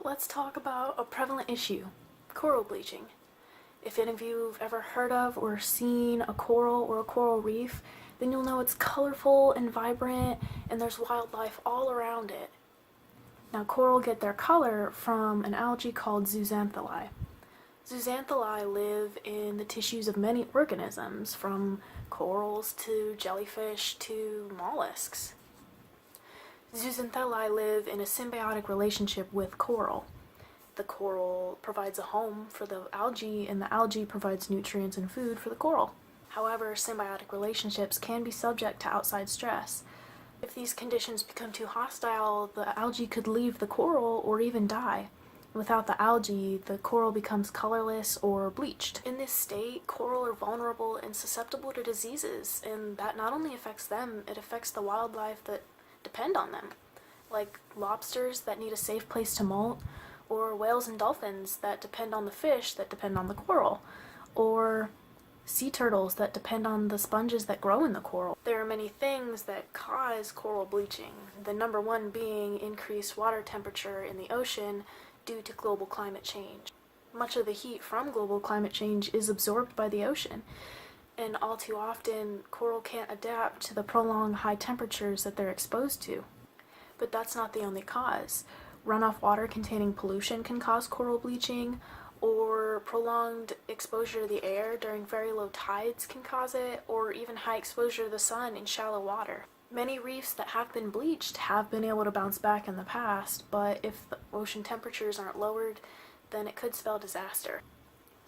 Let's talk about a prevalent issue, coral bleaching. If any of you have ever heard of or seen a coral or a coral reef, then you'll know it's colorful and vibrant and there's wildlife all around it. Now, coral get their color from an algae called zooxanthellae. Zooxanthellae live in the tissues of many organisms, from corals to jellyfish to mollusks. Zooxanthellae live in a symbiotic relationship with coral. The coral provides a home for the algae, and the algae provides nutrients and food for the coral. However, symbiotic relationships can be subject to outside stress. If these conditions become too hostile, the algae could leave the coral or even die. Without the algae, the coral becomes colorless or bleached. In this state, coral are vulnerable and susceptible to diseases, and that not only affects them, it affects the wildlife that depend on them, like lobsters that need a safe place to molt, or whales and dolphins that depend on the fish that depend on the coral, or sea turtles that depend on the sponges that grow in the coral. There are many things that cause coral bleaching, the number one being increased water temperature in the ocean due to global climate change. Much of the heat from global climate change is absorbed by the ocean, and all too often, coral can't adapt to the prolonged high temperatures that they're exposed to. But that's not the only cause. Runoff water containing pollution can cause coral bleaching, or prolonged exposure to the air during very low tides can cause it, or even high exposure to the sun in shallow water. Many reefs that have been bleached have been able to bounce back in the past, but if the ocean temperatures aren't lowered, then it could spell disaster.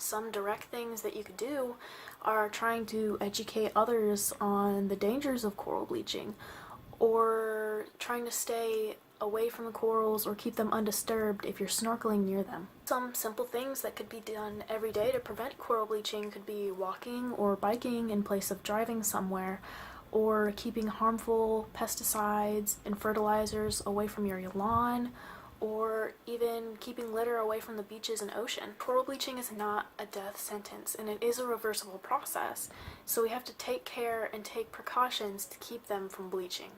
Some direct things that you could do are trying to educate others on the dangers of coral bleaching, or trying to stay away from the corals or keep them undisturbed if you're snorkeling near them. Some simple things that could be done every day to prevent coral bleaching could be walking or biking in place of driving somewhere, or keeping harmful pesticides and fertilizers away from your lawn, or even keeping litter away from the beaches and ocean. Coral bleaching is not a death sentence, and it is a reversible process, so we have to take care and take precautions to keep them from bleaching.